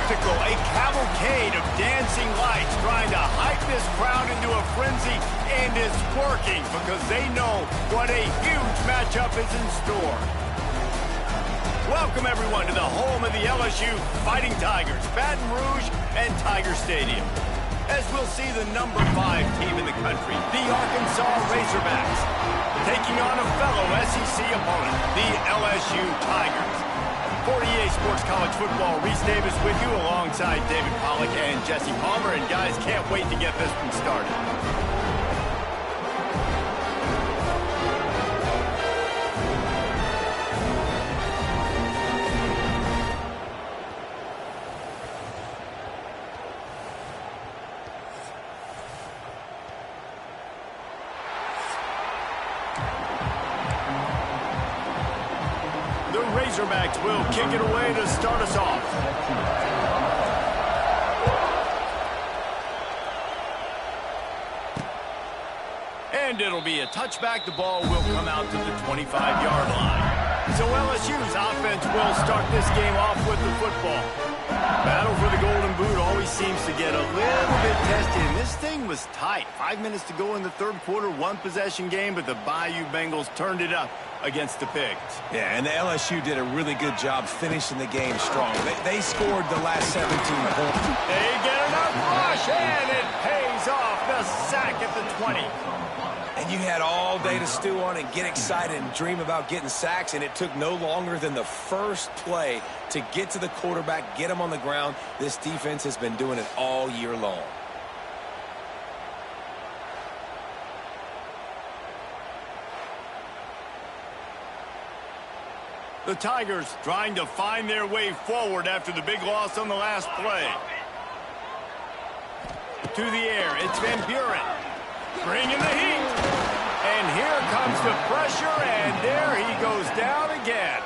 spectacle, a cavalcade of dancing lights trying to hype this crowd into a frenzy, and it's working because they know what a huge matchup is in store. Welcome, everyone, to the home of the LSU Fighting Tigers, Baton Rouge and Tiger Stadium. As we'll see the number 5 team in the country, the Arkansas Razorbacks, taking on a fellow SEC opponent, the LSU Tigers. 48 Sports College Football, Reese Davis with you alongside David Pollack and Jesse Palmer. And guys, can't wait to get this one started. The Razorbacks will kick it away to start us off. And it'll be a touchback. The ball will come out to the 25-yard line. So LSU's offense will start this game off with the football. Battle for the Golden Boot always seems to get a little bit tested, and this thing was tight. 5 minutes to go in the third quarter, one-possession game, but the Bayou Bengals turned it up against the Pigs. Yeah, and the LSU did a really good job finishing the game strong. They scored the last 17 points. They get enough rush, and it pays off. The sack at the 20. And you had all day to stew on and get excited and dream about getting sacks, and it took no longer than the first play to get to the quarterback, get him on the ground. This defense has been doing it all year long. The Tigers trying to find their way forward after the big loss on the last play. To the air, it's Van Buren. Bringing the heat. And here comes the pressure, and there he goes down again.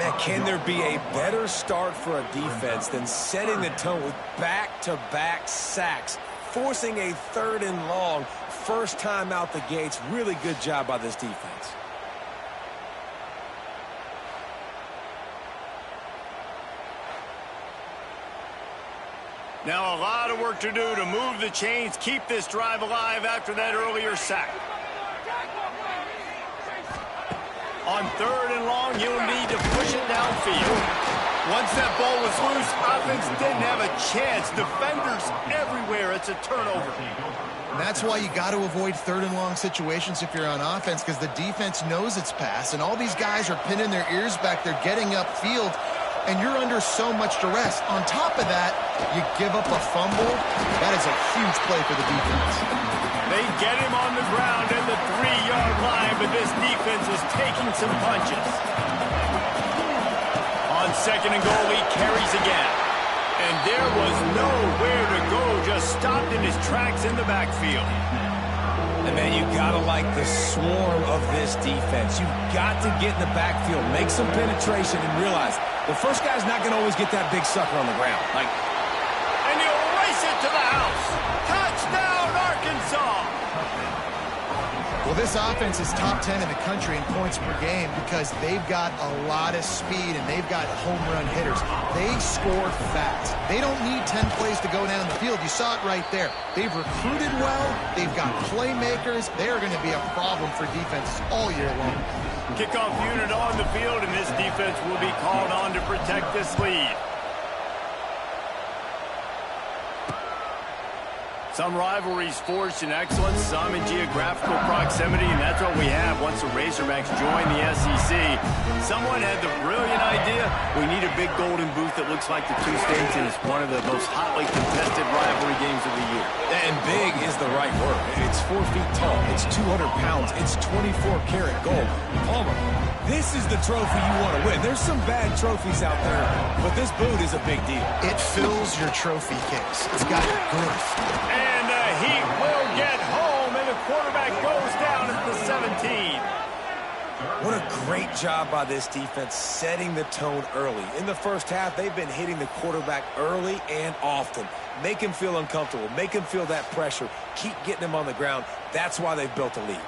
Man, can there be a better start for a defense than setting the tone with back-to-back sacks, forcing a 3rd and long, first time out the gates? Really good job by this defense. Now a lot of work to do to move the chains, keep this drive alive after that earlier sack. On 3rd and long, you'll need to push it downfield. Once that ball was loose, offense didn't have a chance. Defenders everywhere. It's a turnover. And that's why you got to avoid 3rd and long situations if you're on offense, because the defense knows it's pass, and all these guys are pinning their ears back. They're getting upfield, and you're under so much duress. On top of that, you give up a fumble. That is a huge play for the defense. They get him on the ground at the 3-yard line, but this defense is taking some punches. On 2nd and goal, he carries again. And there was nowhere to go, just stopped in his tracks in the backfield. And man, you gotta like the swarm of this defense. You've got to get in the backfield, make some penetration, and realize the first guy's not gonna always get that big sucker on the ground. And he'll race it to the house. Touchdown, Arkansas! Well, this offense is top 10 in the country in points per game because they've got a lot of speed and they've got home run hitters. They score fast. They don't need 10 plays to go down the field. You saw it right there. They've recruited well. They've got playmakers. They are going to be a problem for defenses all year long. Kickoff unit on the field, and this defense will be called on to protect this lead. Some rivalries forged in excellence, some in geographical proximity, and that's what we have once the Razorbacks join the SEC. Someone had the brilliant idea, we need a big golden booth that looks like the two states, and it's one of the most hotly contested rivalry games of the year. And big is the right word. It's 4 feet tall, it's 200 pounds, it's 24-karat gold. Palmer, this is the trophy you want to win. There's some bad trophies out there, but this boot is a big deal. It fills your trophy case. It's got girth. And the Heat will get home, and the quarterback goes down at the 17. What a great job by this defense setting the tone early. In the first half, they've been hitting the quarterback early and often. Make him feel uncomfortable. Make him feel that pressure. Keep getting him on the ground. That's why they've built a lead.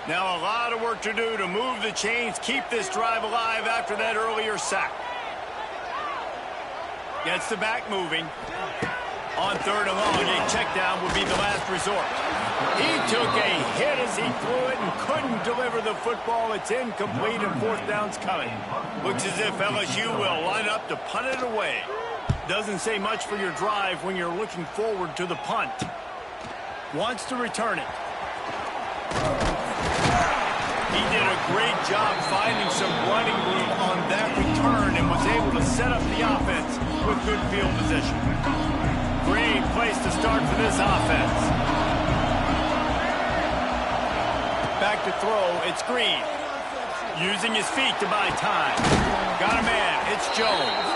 Now a lot of work to do to move the chains, keep this drive alive after that earlier sack. Gets the back moving. On 3rd and long, a check down would be the last resort. He took a hit as he threw it and couldn't deliver the football. It's incomplete and 4th down's coming. Looks as if LSU will line up to punt it away. Doesn't say much for your drive when you're looking forward to the punt. Wants to return it. He did a great job finding some running room on that return and was able to set up the offense with good field position. Great place to start for this offense. Back to throw, it's Green. Using his feet to buy time. Got a man, it's Jones.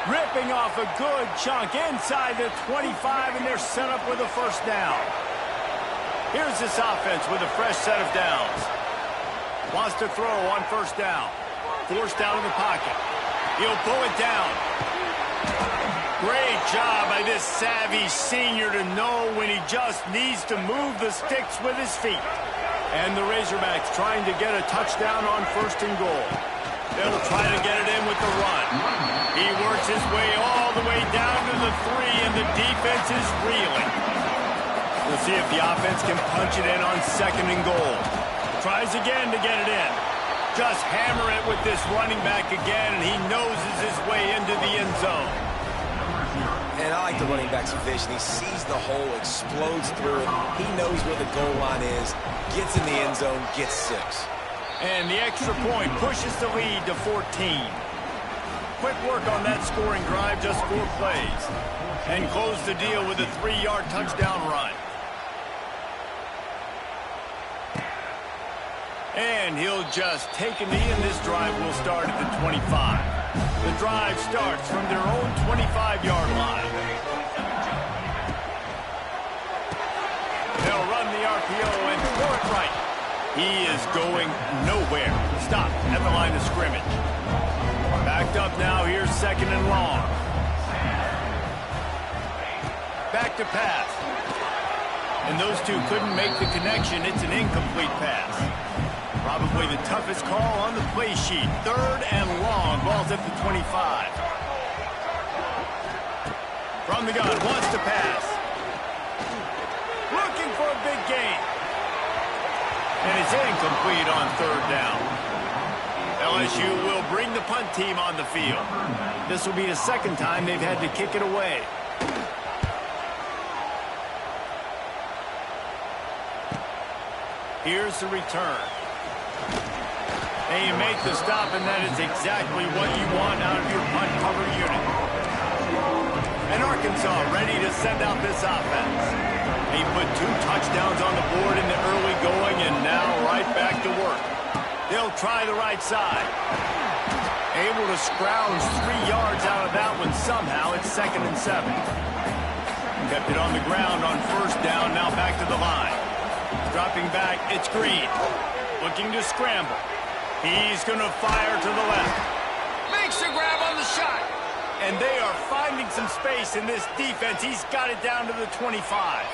Ripping off a good chunk inside the 25, and they're set up with a 1st down. Here's this offense with a fresh set of downs. Wants to throw on 1st down. Forced out of the pocket. He'll pull it down. Great job by this savvy senior to know when he just needs to move the sticks with his feet. And the Razorbacks trying to get a touchdown on 1st and goal. They'll try to get it in with the run. He works his way all the way down to the 3, and the defense is reeling. We'll see if the offense can punch it in on 2nd and goal. Tries again to get it in. Just hammer it with this running back again, and he noses his way into the end zone. And I like the running back's vision. He sees the hole, explodes through it. He knows where the goal line is, gets in the end zone, gets 6. And the extra point pushes the lead to 14. Quick work on that scoring drive, just 4 plays. And close the deal with a 3-yard touchdown run. And he'll just take a knee, and this drive will start at the 25. The drive starts from their own 25-yard line. They'll run the RPO and throw it right. He is going nowhere. Stop at the line of scrimmage. Backed up now. Here's 2nd and long. Back to pass. And those two couldn't make the connection. It's an incomplete pass. Probably the toughest call on the play sheet. 3rd and long. Ball's at the 25. From the gun. Wants to pass. Looking for a big gain. And it's incomplete on 3rd down. LSU will bring the punt team on the field. This will be the 2nd time they've had to kick it away. Here's the return. And you make the stop, and that is exactly what you want out of your punt cover unit. And Arkansas ready to send out this offense. He put 2 touchdowns on the board in the early going, and now right back to work. They'll try the right side. Able to scrounge 3 yards out of that one somehow. It's 2nd and 7. Kept it on the ground on 1st down, now back to the line. Dropping back, it's Green. Looking to scramble. He's going to fire to the left. Makes a grab on the shot. And they are finding some space in this defense. He's got it down to the 25.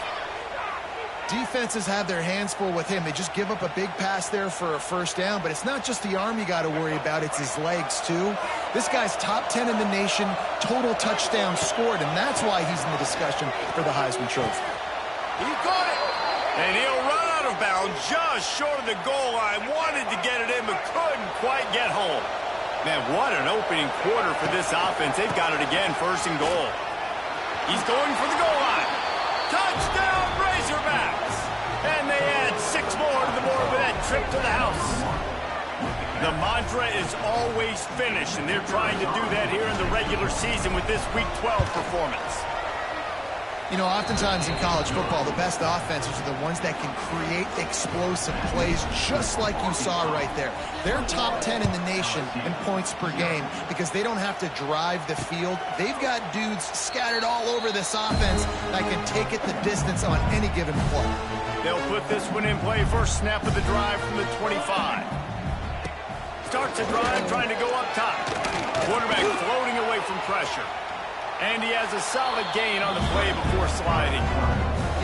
Defenses have their hands full with him. They just give up a big pass there for a 1st down, but it's not just the arm you got to worry about, it's his legs too. This guy's top 10 in the nation, total touchdowns scored, and that's why he's in the discussion for the Heisman Trophy. He caught it, and he'll run out of bounds just short of the goal line. Wanted to get it in, but couldn't quite get home. Man, what an opening quarter for this offense. They've got it again, 1st and goal. He's going for the goal line. Touchdown, Razorbacks! And they add 6 more to the board with that trip to the house. The mantra is always finish, and they're trying to do that here in the regular season with this Week 12 performance. You know, oftentimes in college football, the best offenses are the ones that can create explosive plays, just like you saw right there. They're top 10 in the nation in points per game because they don't have to drive the field. They've got dudes scattered all over this offense that can take it the distance on any given play. They'll put this one in play. First snap of the drive from the 25. Starts a drive trying to go up top. Quarterback floating away from pressure. And he has a solid gain on the play before sliding.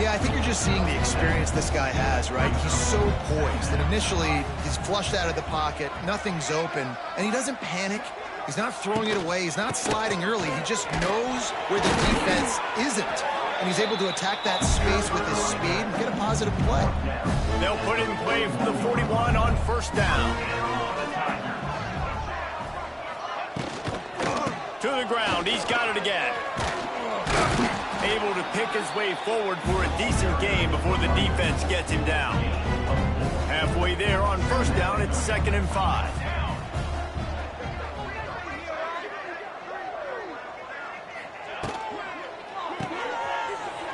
Yeah, I think you're just seeing the experience this guy has, right? He's so poised, and initially he's flushed out of the pocket, nothing's open, and he doesn't panic. He's not throwing it away. He's not sliding early. He just knows where the defense isn't, and he's able to attack that space with his speed and get a positive play. They'll put it in play from the 41 on first down. To the ground. He's got it again. Able to pick his way forward for a decent gain before the defense gets him down. Halfway there on first down, it's 2nd and 5.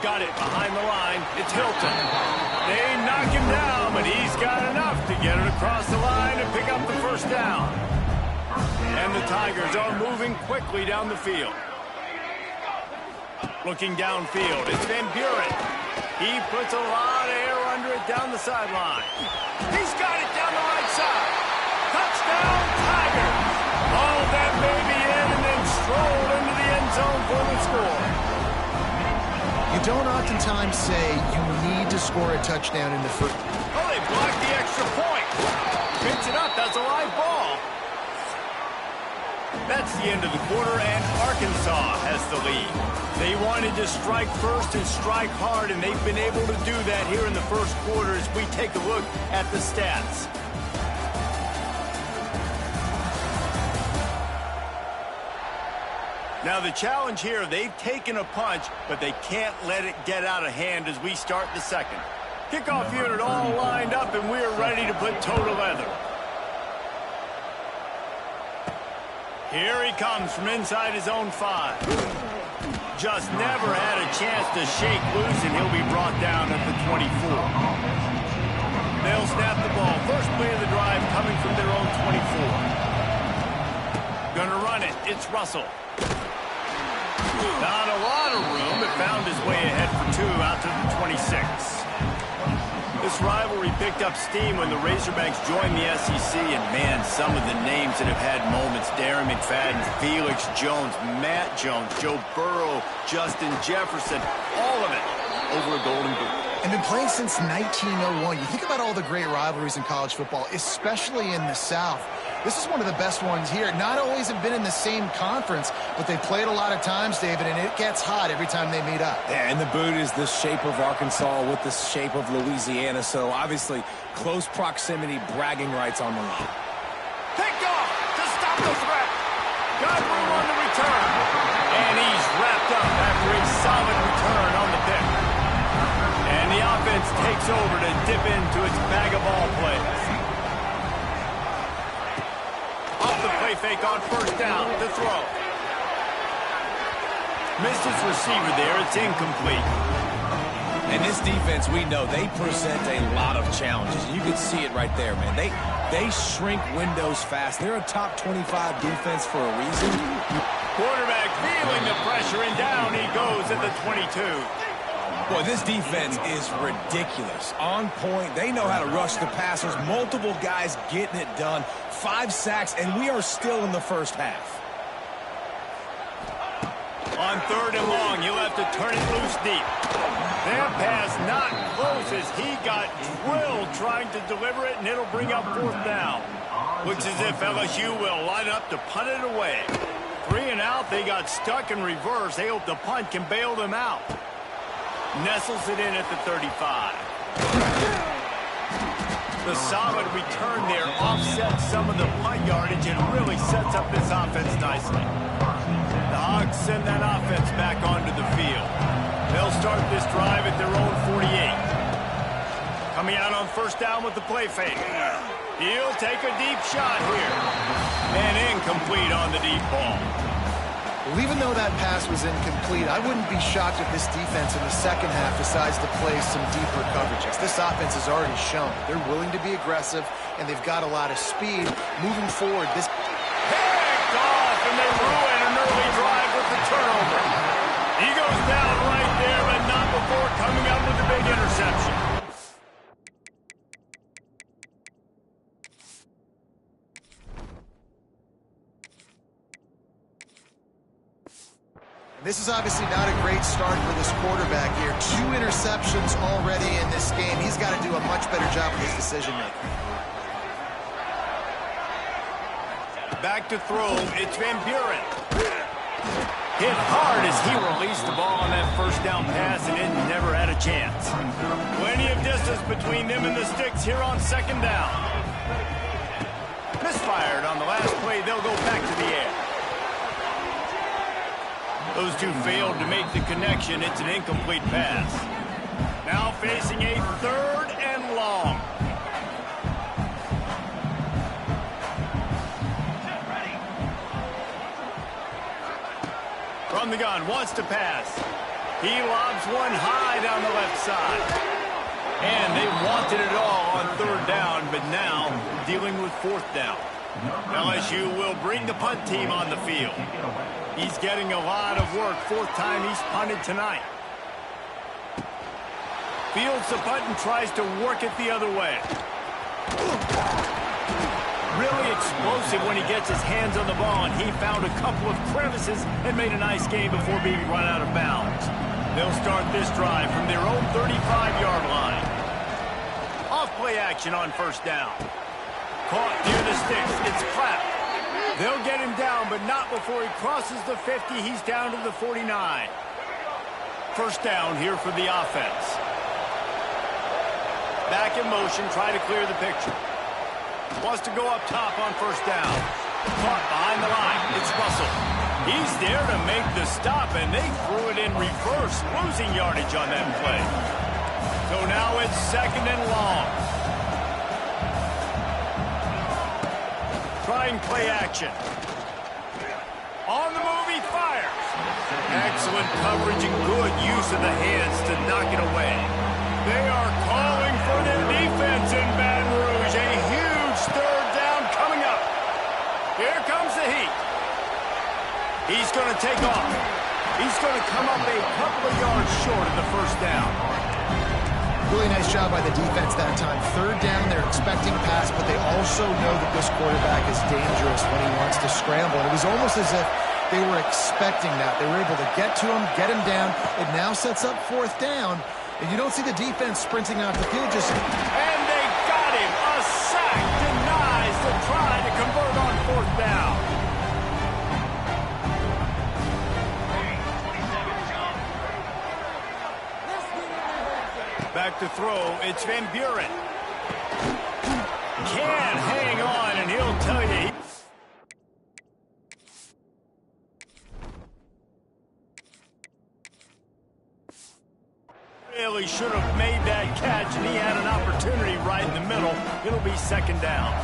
Got it behind the line. It's Hilton. They knock him down, but he's got enough to get it across the line and pick up the first down. And the Tigers are moving quickly down the field. Looking downfield, it's Van Buren. He puts a lot of air under it down the sideline. He's got it down the right side. Touchdown, Tigers. Hauled that baby in and then strolled into the end zone for the score. You don't oftentimes say you need to score a touchdown in the first. Oh, they blocked the extra point. Picks it up. That's a live ball. That's the end of the quarter, and Arkansas has the lead. They wanted to strike first and strike hard, and they've been able to do that here in the first quarter as we take a look at the stats. Now the challenge here, they've taken a punch, but they can't let it get out of hand as we start the second. Kickoff unit all lined up, and we're ready to put toe to leather. Here he comes from inside his own 5. Just never had a chance to shake loose, and he'll be brought down at the 24. They'll snap the ball. First play of the drive coming from their own 24. Gonna run it. It's Russell. Not a lot of room, but found his way ahead for 2 out to the 26. This rivalry picked up steam when the Razorbacks joined the SEC, and man, some of the names that have had moments: Darren McFadden, Felix Jones, Matt Jones, Joe Burrow, Justin Jefferson, all of it over a Golden Boot. And been playing since 1901. You think about all the great rivalries in college football, especially in the South. This is one of the best ones here. Not always have been in the same conference, but they've played a lot of times, David, and it gets hot every time they meet up. Yeah, and the boot is the shape of Arkansas with the shape of Louisiana, so obviously close proximity, bragging rights on the line. Picked off to stop the threat. Got room on the return. And he's wrapped up after a solid return on the pick. And the offense takes over to dip into its bag of ball plays. Off the play fake on first down to throw. Missed his receiver there. It's incomplete. And this defense, we know, they present a lot of challenges. You can see it right there, man. They shrink windows fast. They're a top 25 defense for a reason. Quarterback feeling the pressure, and down he goes at the 22. Boy, this defense is ridiculous. On point. They know how to rush the passers. Multiple guys getting it done. 5 sacks, and we are still in the first half. On 3rd and long, he'll have to turn it loose deep. That pass not close as he got drilled trying to deliver it, and it'll bring up 4th down. Looks as if LSU will line up to punt it away. 3 and out, they got stuck in reverse. They hope the punt can bail them out. Nestles it in at the 35. The solid return there offsets some of the punt yardage and really sets up this offense nicely. The Hogs send that offense back onto the field. They'll start this drive at their own 48. Coming out on first down with the play fake. He'll take a deep shot here. And incomplete on the deep ball. Well, even though that pass was incomplete, I wouldn't be shocked if this defense in the second half decides to play some deeper coverages. This offense has already shown they're willing to be aggressive, and they've got a lot of speed. Moving forward, this... Picked off, and they ruin an early drive with the turnover. He goes down right there, but not before coming up with a big interception. This is obviously not a great start for this quarterback here. 2 interceptions already in this game. He's got to do a much better job with his decision-making. Back to throw, it's Van Buren. Hit hard as he released the ball on that first down pass, and it never had a chance. Plenty of distance between them and the sticks here on second down. Misfired on the last play. They'll go back to the air. Those two failed to make the connection. It's an incomplete pass. Now facing a 3rd and long. From the gun, wants to pass. He lobs one high down the left side. And they wanted it all on 3rd down, but now dealing with 4th down. LSU will bring the punt team on the field. He's getting a lot of work. 4th time he's punted tonight. Fields the punt and tries to work it the other way. Really explosive when he gets his hands on the ball, and he found a couple of crevices and made a nice game before being run out of bounds. They'll start this drive from their own 35-yard line. Off play action on 1st down. Caught near the sticks. It's Clapp. They'll get him down, but not before he crosses the 50. He's down to the 49. 1st down here for the offense. Back in motion, try to clear the picture. Wants to go up top on 1st down. Caught behind the line. It's Russell. He's there to make the stop, and they threw it in reverse, losing yardage on that play. So now it's 2nd and long. Trying play action. On the move, he fires. Excellent coverage and good use of the hands to knock it away. They are calling for their defense in Baton Rouge. A huge 3rd down coming up. Here comes the heat. He's going to take off. He's going to come up a couple of yards short of the 1st down. Really nice job by the defense that time. 3rd down, they're expecting pass, but they also know that this quarterback is dangerous when he wants to scramble. And it was almost as if they were expecting that. They were able to get to him, get him down. It now sets up 4th down. And you don't see the defense sprinting off the field. And they got him. A sack denies the try to convert on 4th down. Back to throw. It's Van Buren. Can't hang on, and he'll tell you. Really should have made that catch, and he had an opportunity right in the middle. It'll be 2nd down.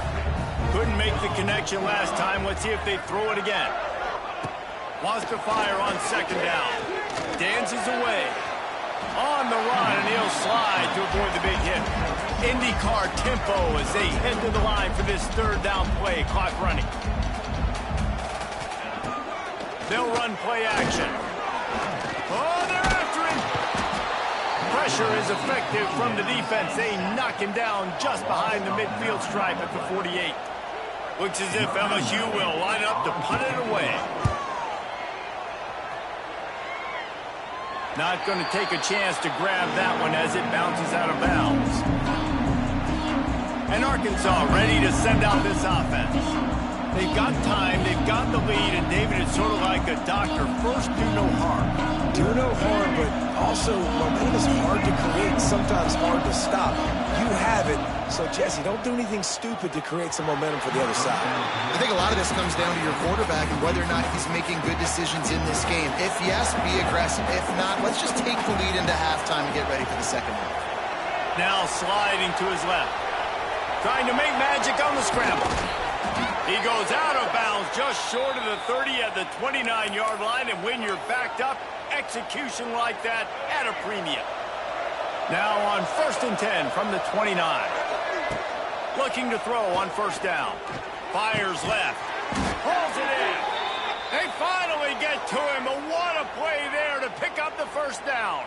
Couldn't make the connection last time. Let's see if they throw it again. Wants to fire on 2nd down. Dances away. On the run, and he'll slide to avoid the big hit. IndyCar tempo as they head to the line for this 3rd down play. Clock running. They'll run play action. Oh, they're after him. Pressure is effective from the defense. They knock him down just behind the midfield stripe at the 48. Looks as if LSU will line up to punt it away. Not going to take a chance to grab that one as it bounces out of bounds. And Arkansas ready to send out this offense. They've got time, they've got the lead, and David, it's sort of like a doctor. First, do no harm. Do no harm, but also momentum is hard to create, sometimes hard to stop. You have it, so Jesse, don't do anything stupid to create some momentum for the other side. I think a lot of this comes down to your quarterback and whether or not he's making good decisions in this game. If yes, be aggressive. If not, let's just take the lead into halftime and get ready for the 2nd half. Now sliding to his left. Trying to make magic on the scramble. He goes out of bounds just short of the 30 at the 29-yard line, and when you're backed up, execution like that at a premium. Now on 1st and 10 from the 29. Looking to throw on 1st down. Fires left. Pulls it in. They finally get to him, but what a play there to pick up the 1st down.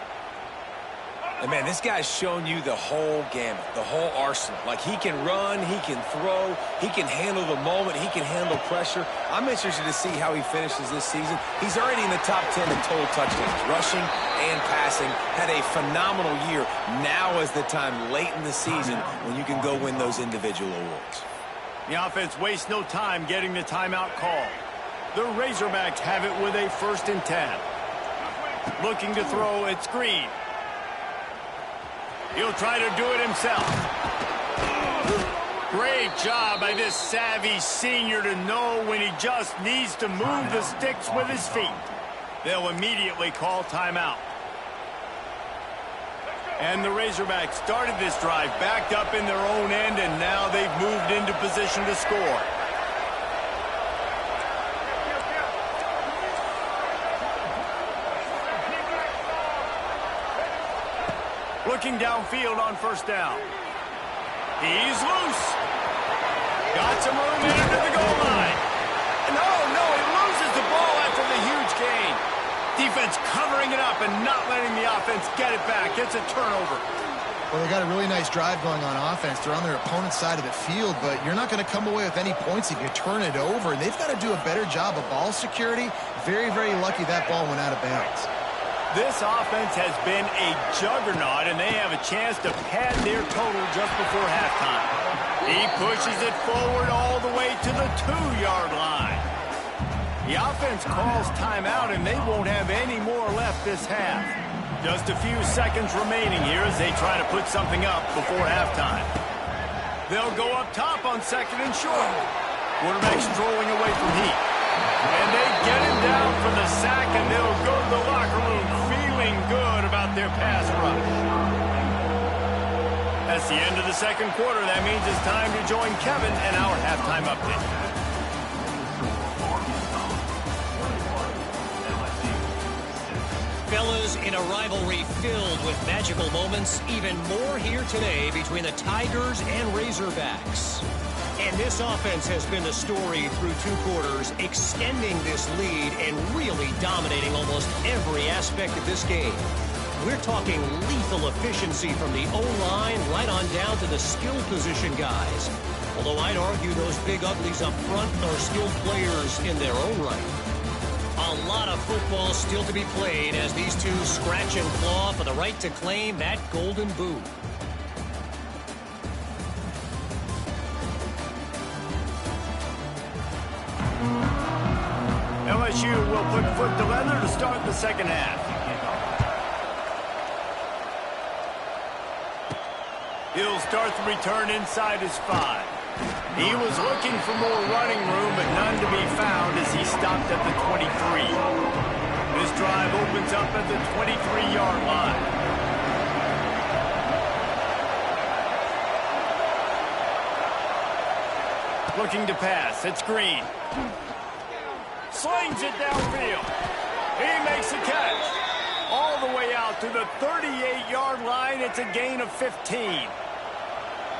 And, man, this guy's shown you the whole gamut, the whole arsenal. Like, he can run, he can throw, he can handle the moment, he can handle pressure. I'm interested to see how he finishes this season. He's already in the top 10 in total touchdowns, rushing and passing. Had a phenomenal year. Now is the time late in the season when you can go win those individual awards. The offense wastes no time getting the timeout call. The Razorbacks have it with a 1st and 10. Looking to throw, it's Green. He'll try to do it himself. Great job by this savvy senior to know when he just needs to move the sticks with his feet. They'll immediately call timeout. And the Razorbacks started this drive backed up in their own end, and now they've moved into position to score. Looking downfield on 1st down. He's loose. Got some room into the goal line. And no, he loses the ball after the huge gain. Defense covering it up and not letting the offense get it back. It's a turnover. Well, they got a really nice drive going on offense. They're on their opponent's side of the field, but you're not going to come away with any points if you turn it over. And they've got to do a better job of ball security. Very, very lucky that ball went out of bounds. This offense has been a juggernaut, and they have a chance to pad their total just before halftime. He pushes it forward all the way to the 2-yard line. The offense calls timeout, and they won't have any more left this half. Just a few seconds remaining here as they try to put something up before halftime. They'll go up top on 2nd and short. Quarterback strolling away from heat. And they get him down for the sack, and they'll go to the locker room feeling good about their pass rush. That's the end of the 2nd quarter. That means it's time to join Kevin and our halftime update. Fellas, in a rivalry filled with magical moments, even more here today between the Tigers and Razorbacks. And this offense has been the story through 2 quarters, extending this lead and really dominating almost every aspect of this game. We're talking lethal efficiency from the O-line right on down to the skill position guys. Although I'd argue those big uglies up front are skilled players in their own right. A lot of football still to be played as these two scratch and claw for the right to claim that golden boot. LSU will put foot to leather to start the 2nd half. He'll start the return inside his 5. He was looking for more running room, but none to be found as he stopped at the 23. This drive opens up at the 23-yard line. Looking to pass, it's Green. Slings it downfield. He makes a catch. All the way out to the 38-yard line. It's a gain of 15.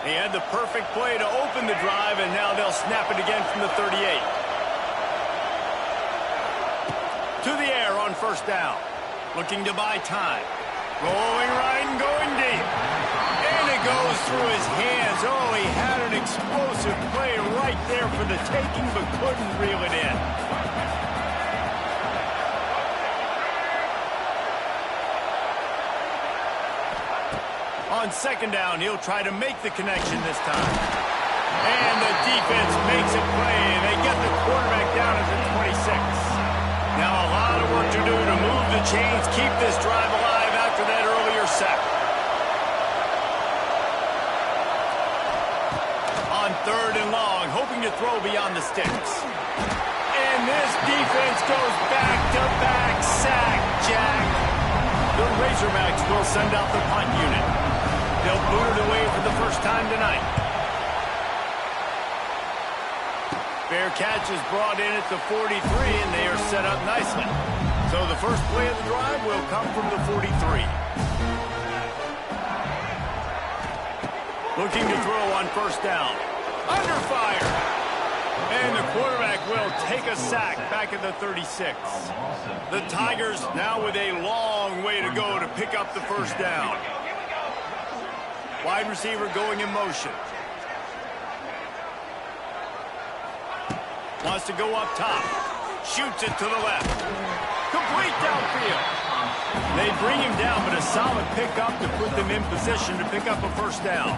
They had the perfect play to open the drive, and now they'll snap it again from the 38. To the air on 1st down. Looking to buy time. Rolling right and going deep. And it goes through his hands. Oh, he had an explosive play right there for the taking, but couldn't reel it in. On 2nd down, he'll try to make the connection this time. And the defense makes a play, and they get the quarterback down at the 26. Now a lot of work to do to move the chains, keep this drive alive after that earlier sack. On 3rd and long, hoping to throw beyond the sticks. And this defense goes back-to-back sack, Jack. The Razorbacks will send out the punt unit. They'll boot it away for the first time tonight. Fair catch is brought in at the 43, and they are set up nicely. So the first play of the drive will come from the 43. Looking to throw on 1st down. Under fire. And the quarterback will take a sack back at the 36. The Tigers now with a long way to go to pick up the 1st down. Wide receiver going in motion. Wants to go up top. Shoots it to the left. Complete downfield. They bring him down, but a solid pickup to put them in position to pick up a first down.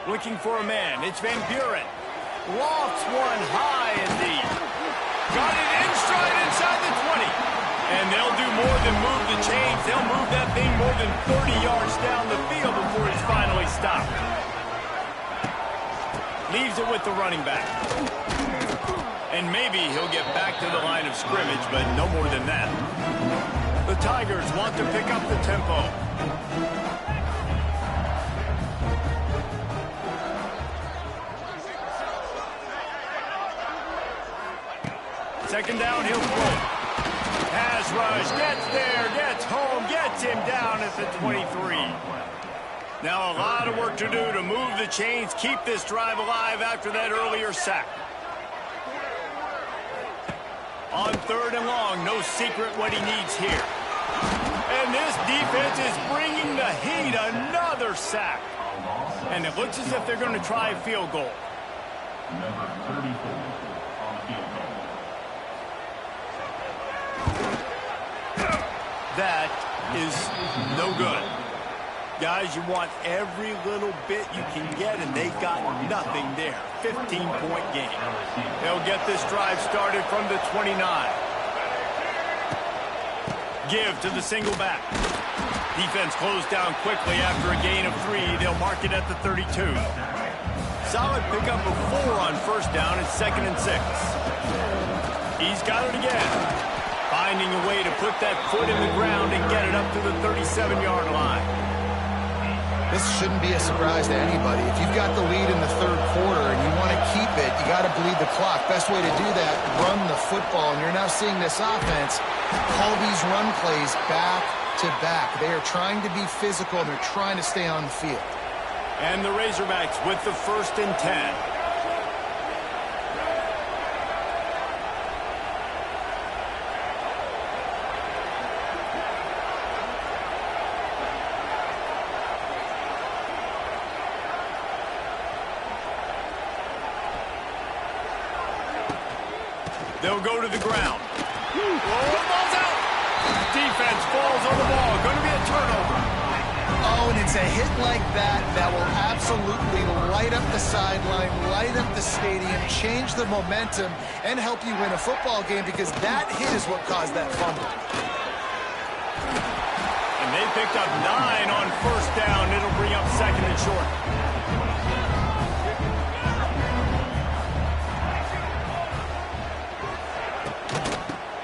Looking for a man. It's Van Buren. Lofts one high and deep. Got it in stride inside the 20. And they'll do more than move the chains. They'll move that thing more than 30 yards down the field before it's finally stopped. Leaves it with the running back. And maybe he'll get back to the line of scrimmage, but no more than that. The Tigers want to pick up the tempo. Second down, he'll throw. Pass rush, gets there, gets home, gets him down at the 23. Now a lot of work to do to move the chains, keep this drive alive after that earlier sack. On third and long, no secret what he needs here. And this defense is bringing the heat, another sack. And it looks as if they're going to try a field goal. Number 34 on the field goal. That is no good. Guys, you want every little bit you can get, and they got nothing there. 15-point game. They'll get this drive started from the 29. Give to the single back. Defense closed down quickly after a gain of 3. They'll mark it at the 32. Solid pickup of 4 on first down. It's 2nd and 6. He's got it again. Finding a way to put that foot in the ground and get it up to the 37-yard line. This shouldn't be a surprise to anybody. If you've got the lead in the third quarter and you want to keep it, you got to bleed the clock. Best way to do that, run the football. And you're now seeing this offense call these run plays back to back. They are trying to be physical, and they're trying to stay on the field. And the Razorbacks with the 1st and 10. They'll go to the ground. Oh, the ball's out. Defense falls on the ball. Going to be a turnover. Oh, and it's a hit like that that will absolutely light up the sideline, light up the stadium, change the momentum, and help you win a football game, because that hit is what caused that fumble. And they picked up 9 on first down. It'll bring up 2nd and short.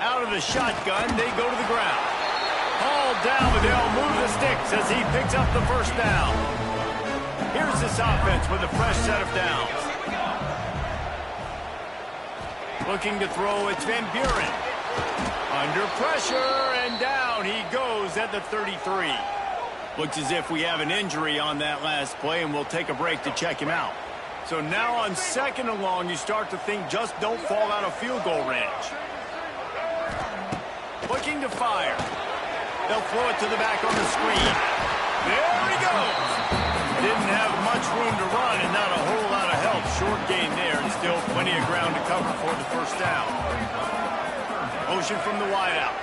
Out of the shotgun, they go to the ground. Hauled down, but they'll move the sticks as he picks up the first down. Here's this offense with a fresh set of downs. Looking to throw, it's Van Buren. Under pressure, and down he goes at the 33. Looks as if we have an injury on that last play, and we'll take a break to check him out. So now on 2nd and long, you start to think just don't fall out of field goal range. Looking to fire. They'll throw it to the back on the screen. There he goes. Didn't have much room to run and not a whole lot of help. Short gain there, and still plenty of ground to cover for the first down. Motion from the wideout.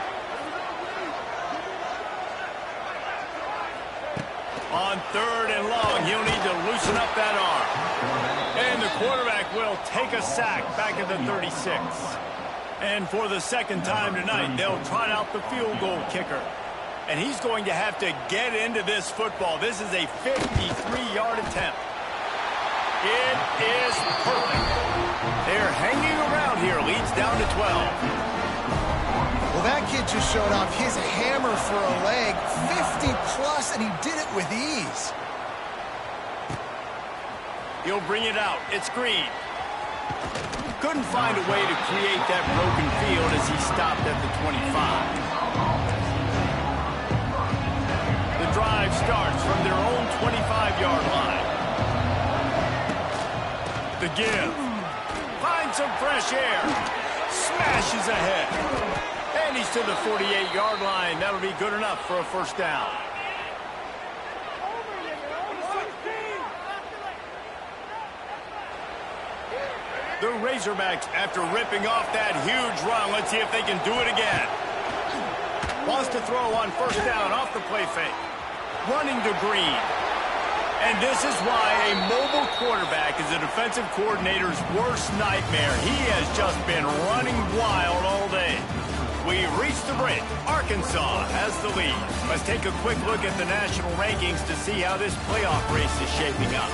On 3rd and long, he'll need to loosen up that arm. And the quarterback will take a sack back at the 36. And for the 2nd time tonight, they'll trot out the field goal kicker. And he's going to have to get into this football. This is a 53-yard attempt. It is perfect. They're hanging around here. Leads down to 12. Well, that kid just showed off his hammer for a leg, 50-plus, and he did it with ease. He'll bring it out. It's Green. Couldn't find a way to create that broken field as he stopped at the 25. The drive starts from their own 25-yard line. The give. Finds some fresh air. Smashes ahead. And he's to the 48-yard line. That'll be good enough for a first down. The Razorbacks, after ripping off that huge run, let's see if they can do it again. Wants to throw on first down off the play fake. Running to Green. And this is why a mobile quarterback is a defensive coordinator's worst nightmare. He has just been running wild all day. We've reached the break. Arkansas has the lead. Let's take a quick look at the national rankings to see how this playoff race is shaping up.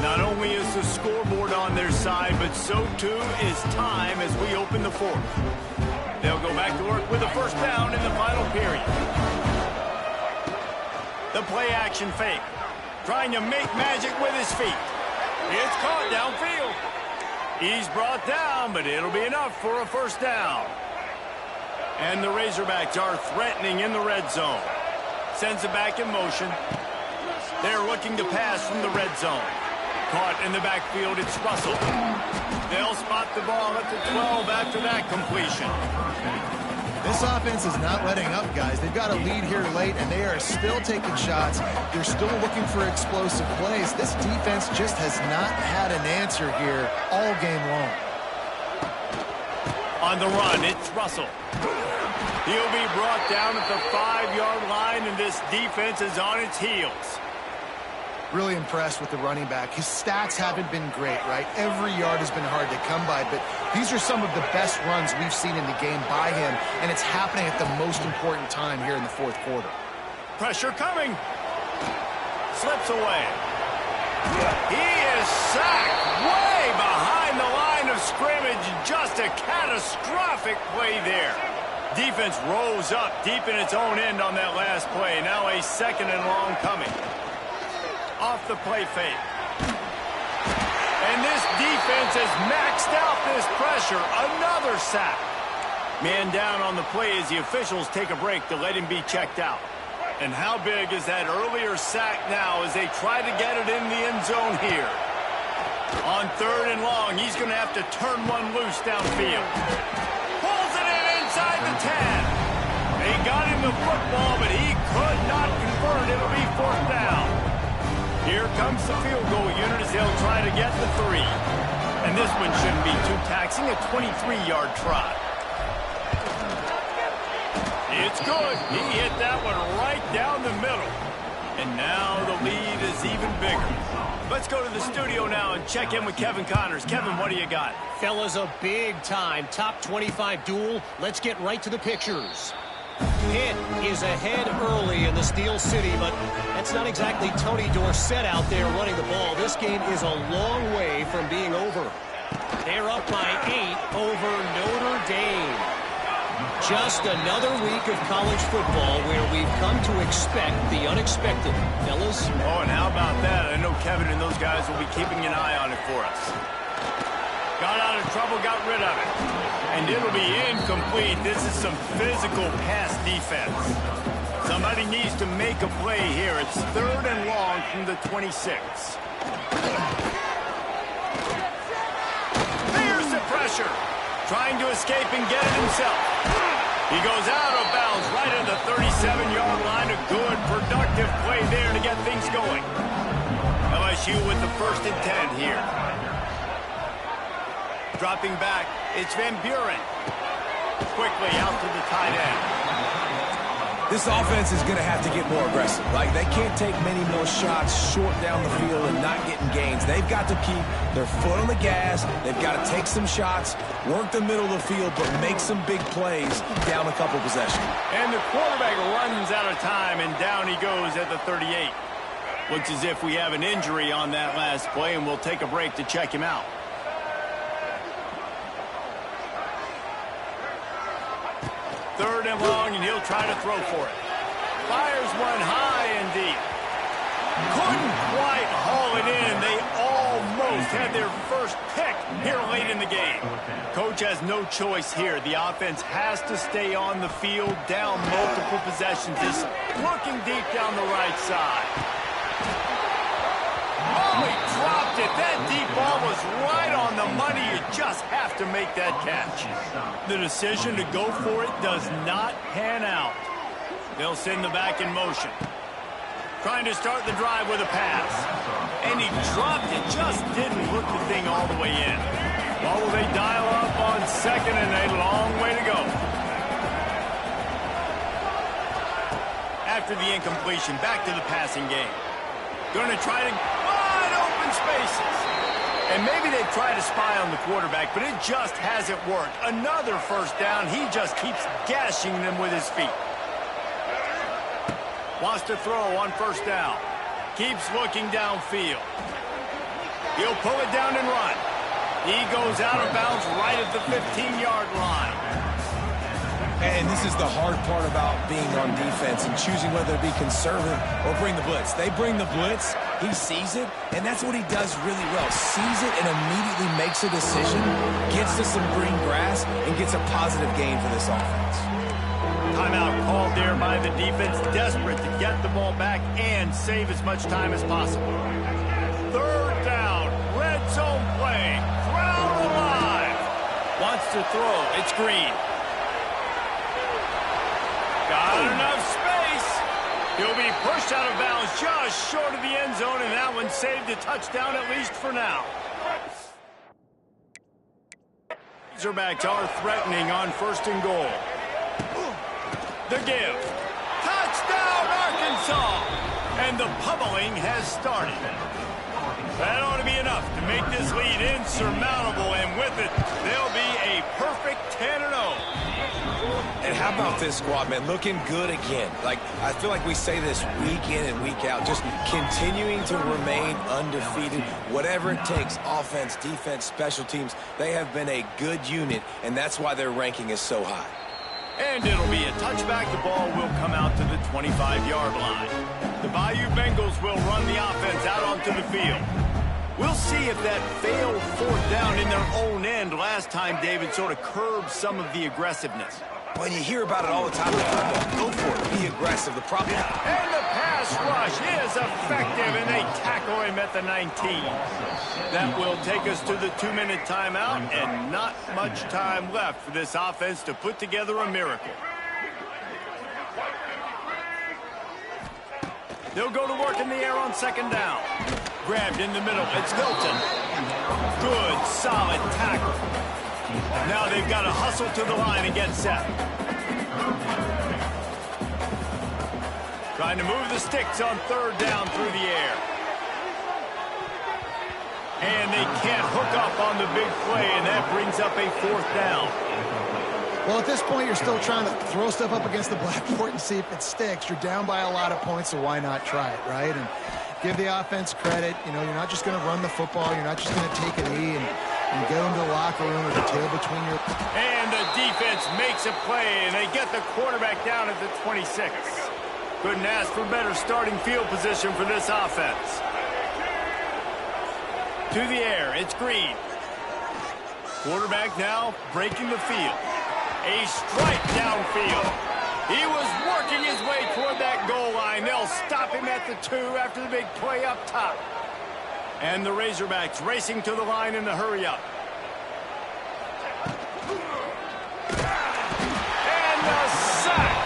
Not only is the scoreboard on their side, but so too is time as we open the fourth. They'll go back to work with a first down in the final period. The play action fake. Trying to make magic with his feet. It's caught downfield. He's brought down, but it'll be enough for a first down. And the Razorbacks are threatening in the red zone. Sends it back in motion. They're looking to pass from the red zone. Caught in the backfield, it's Russell. They'll spot the ball at the 12 after that completion. This offense is not letting up, guys. They've got a lead here late, and they are still taking shots. They're still looking for explosive plays. This defense just has not had an answer here all game long. On the run, it's Russell. He'll be brought down at the 5-yard line, and this defense is on its heels. Really impressed with the running back. His stats haven't been great, right? Every yard has been hard to come by, but these are some of the best runs we've seen in the game by him, and it's happening at the most important time here in the fourth quarter. Pressure coming. Slips away. He is sacked way behind the line of scrimmage. Just a catastrophic play there. Defense rose up deep in its own end on that last play. Now a second and long coming. Off the play fake. And this defense has maxed out this pressure. Another sack. Man down on the play as the officials take a break to let him be checked out. And how big is that earlier sack now as they try to get it in the end zone here? On third and long, he's going to have to turn one loose downfield. Pulls it in inside the 10. They got him the football, but he could not convert. It'll be fourth down. Here comes the field goal unit as they'll try to get the 3. And this one shouldn't be too taxing, a 23-yard trot. It's good. He hit that one right down the middle. And now the lead is even bigger. Let's go to the studio now and check in with Kevin Connors. Kevin, what do you got? Fellas, a big-time top 25 duel. Let's get right to the pictures. Pitt is ahead early in the Steel City, but that's not exactly Tony Dorsett out there running the ball. This game is a long way from being over. They're up by 8 over Notre Dame. Just another week of college football where we've come to expect the unexpected. Fellas? Oh, and how about that? I know Kevin and those guys will be keeping an eye on it for us. Got out of trouble, got rid of it. And it'll be incomplete. This is some physical pass defense. Somebody needs to make a play here. It's third and long from the 26. There's the pressure. Trying to escape and get it himself. He goes out of bounds right at the 37-yard line. A good, productive play there to get things going. LSU with the 1st and 10 here. Dropping back, it's Van Buren. Quickly out to the tight end. This offense is going to have to get more aggressive. Like, they can't take many more shots short down the field and not getting gains. They've got to keep their foot on the gas. They've got to take some shots, work the middle of the field, but make some big plays down a couple possessions. And the quarterback runs out of time, and down he goes at the 38. Looks as if we have an injury on that last play, and we'll take a break to check him out. Third and long, and he'll try to throw for it. Fires one high and deep. Couldn't quite haul it in. They almost had their first pick here late in the game. Coach has no choice here. The offense has to stay on the field, down multiple possessions. Just looking deep down the right side. Oh, he dropped it. That deep ball was right on the money. You just have to make that catch. The decision to go for it does not pan out. They'll send the back in motion. Trying to start the drive with a pass. And he dropped it. Just didn't hook the thing all the way in. Well, will they dial up on second and a long way to go. After the incompletion, back to the passing game. Going to try to wide open spaces. And maybe they try to spy on the quarterback, but it just hasn't worked. Another first down. He just keeps gashing them with his feet. Wants to throw on first down. Keeps looking downfield. He'll pull it down and run. He goes out of bounds right at the 15-yard line. And this is the hard part about being on defense and choosing whether to be conservative or bring the blitz. They bring the blitz, he sees it, and that's what he does really well. Sees it and immediately makes a decision, gets to some green grass, and gets a positive gain for this offense. Timeout called there by the defense, desperate to get the ball back and save as much time as possible. Third down, red zone play, crowd alive. Wants to throw, it's Green. Got enough space. He'll be pushed out of bounds just short of the end zone, and that one saved a touchdown at least for now. Razorbacks are threatening on first and goal. The give. Touchdown, Arkansas! And the pummeling has started. That ought to be enough to make this lead insurmountable, and with it, they'll be a perfect 10-0. And how about this squad, man? Looking good again. Like, I feel like we say this week in and week out, just continuing to remain undefeated. Whatever it takes, offense, defense, special teams, they have been a good unit, and that's why their ranking is so high. And it'll be a touchback. The ball will come out to the 25-yard line. The Bayou Bengals will run the offense out onto the field. We'll see if that failed fourth down in their own end last time, David, sort of curbed some of the aggressiveness. When you hear about it all the time, go for it. Be aggressive. The problem. And the pass rush is effective, and they tackle him at the 19. That will take us to the 2-minute timeout, and not much time left for this offense to put together a miracle. They'll go to work in the air on second down. Grabbed in the middle. It's Hilton. Good, solid tackle. Now they've got to hustle to the line and get set. Trying to move the sticks on third down through the air. And they can't hook up on the big play, and that brings up a fourth down. Well, at this point, you're still trying to throw stuff up against the blackboard and see if it sticks. You're down by a lot of points, so why not try it, right? And give the offense credit. You know, you're not just going to run the football. You're not just going to take a knee and go into the locker room with the tail between your... And the defense makes a play, and they get the quarterback down at the 26. Couldn't ask for better starting field position for this offense. To the air, it's Green. Quarterback now breaking the field. A strike downfield. He was working his way toward that goal line. They'll stop him at the 2 after the big play up top. And the Razorbacks racing to the line in the hurry-up. And the sack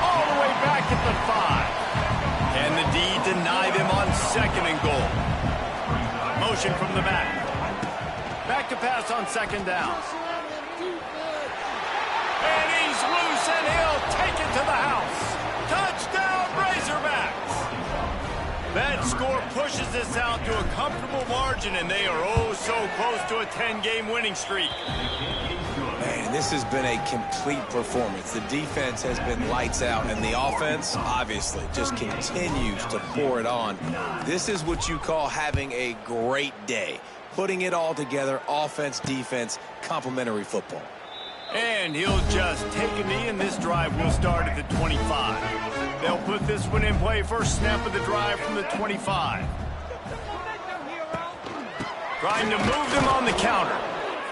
all the way back at the 5. Can the D deny them on second and goal? Motion from the back. Back to pass on second down. And he's loose, and he'll take it to the house. Touchdown, Razorbacks! That score pushes this out to a comfortable margin, and they are oh so close to a 10-game winning streak. Man, this has been a complete performance. The defense has been lights out, and the offense, obviously, just continues to pour it on. This is what you call having a great day. Putting it all together, offense, defense, complementary football. And he'll just take a knee, and this drive will start at the 25. They'll put this one in play, first snap of the drive from the 25. Trying to move them on the counter.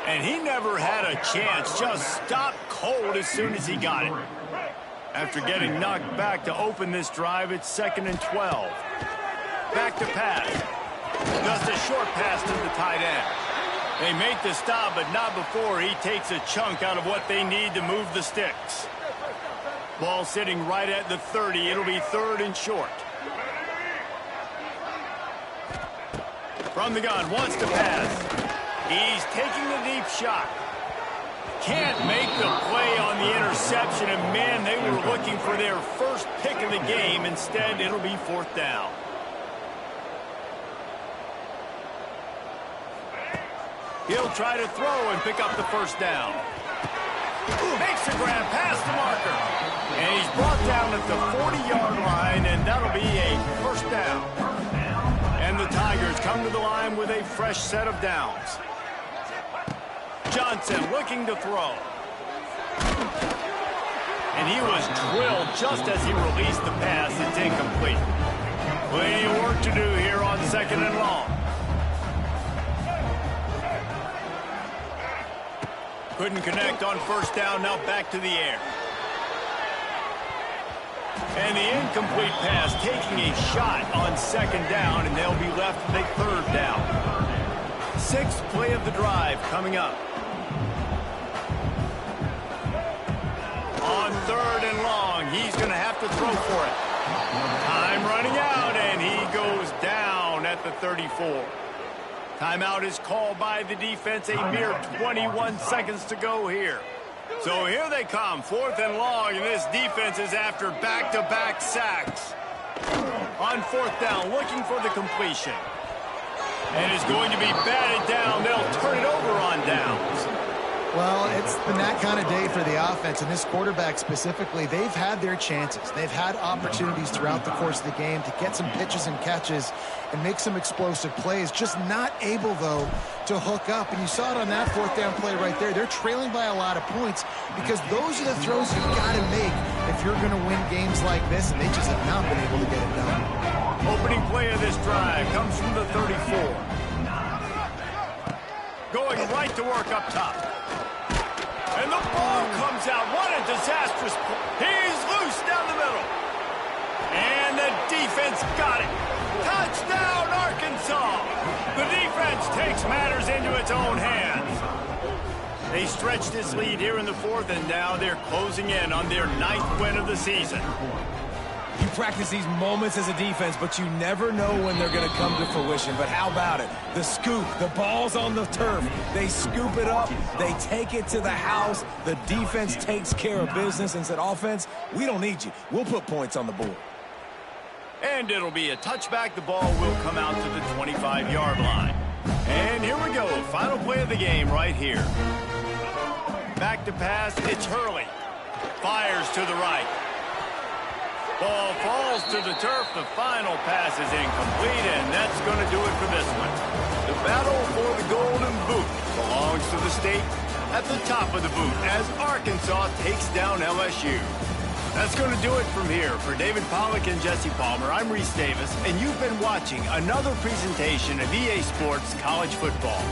And he never had a chance, just stopped cold as soon as he got it. After getting knocked back to open this drive, it's 2nd and 12. Back to pass. Just a short pass to the tight end. They make the stop, but not before he takes a chunk out of what they need to move the sticks. Ball sitting right at the 30. It'll be 3rd and short. From the gun, wants to pass. He's taking the deep shot. Can't make the play on the interception, and man, they were looking for their first pick of the game. Instead, it'll be 4th down. He'll try to throw and pick up the 1st down. Makes a grab past the marker. And he's brought down at the 40-yard line, and that'll be a 1st down. And the Tigers come to the line with a fresh set of downs. Johnson looking to throw. And he was drilled just as he released the pass. It's incomplete. Plenty of work to do here on 2nd and long. Couldn't connect on 1st down, now back to the air. And the incomplete pass taking a shot on 2nd down, and they'll be left with a 3rd down. 6th play of the drive coming up. On 3rd and long, he's going to have to throw for it. Time running out, and he goes down at the 34. Timeout is called by the defense. A mere 21 seconds to go here. So here they come, 4th and long, and this defense is after back-to-back sacks. On 4th down, looking for the completion. And is going to be batted down. They'll turn it over on downs. Well, it's been that kind of day for the offense, and this quarterback specifically, they've had their chances. They've had opportunities throughout the course of the game to get some pitches and catches and make some explosive plays, just not able, though, to hook up. And you saw it on that 4th down play right there. They're trailing by a lot of points because those are the throws you've got to make if you're going to win games like this, and they just have not been able to get it done. Opening play of this drive comes from the 34. Going right to work up top. And the ball comes out. What a disastrous play. He's loose down the middle. And the defense got it. Touchdown, Arkansas. The defense takes matters into its own hands. They stretched this lead here in the 4th, and now they're closing in on their 9th win of the season. You practice these moments as a defense, but you never know when they're going to come to fruition. But how about it? The scoop, the ball's on the turf. They scoop it up. They take it to the house. The defense takes care of business and said, offense, we don't need you. We'll put points on the board. And it'll be a touchback. The ball will come out to the 25-yard line. And here we go. Final play of the game right here. Back to pass. It's Hurley. Fires to the right. Ball falls to the turf. The final pass is incomplete, and that's going to do it for this one. The battle for the Golden Boot belongs to the state at the top of the boot as Arkansas takes down LSU. That's going to do it from here. For David Pollack and Jesse Palmer, I'm Reese Davis, and you've been watching another presentation of EA Sports College Football.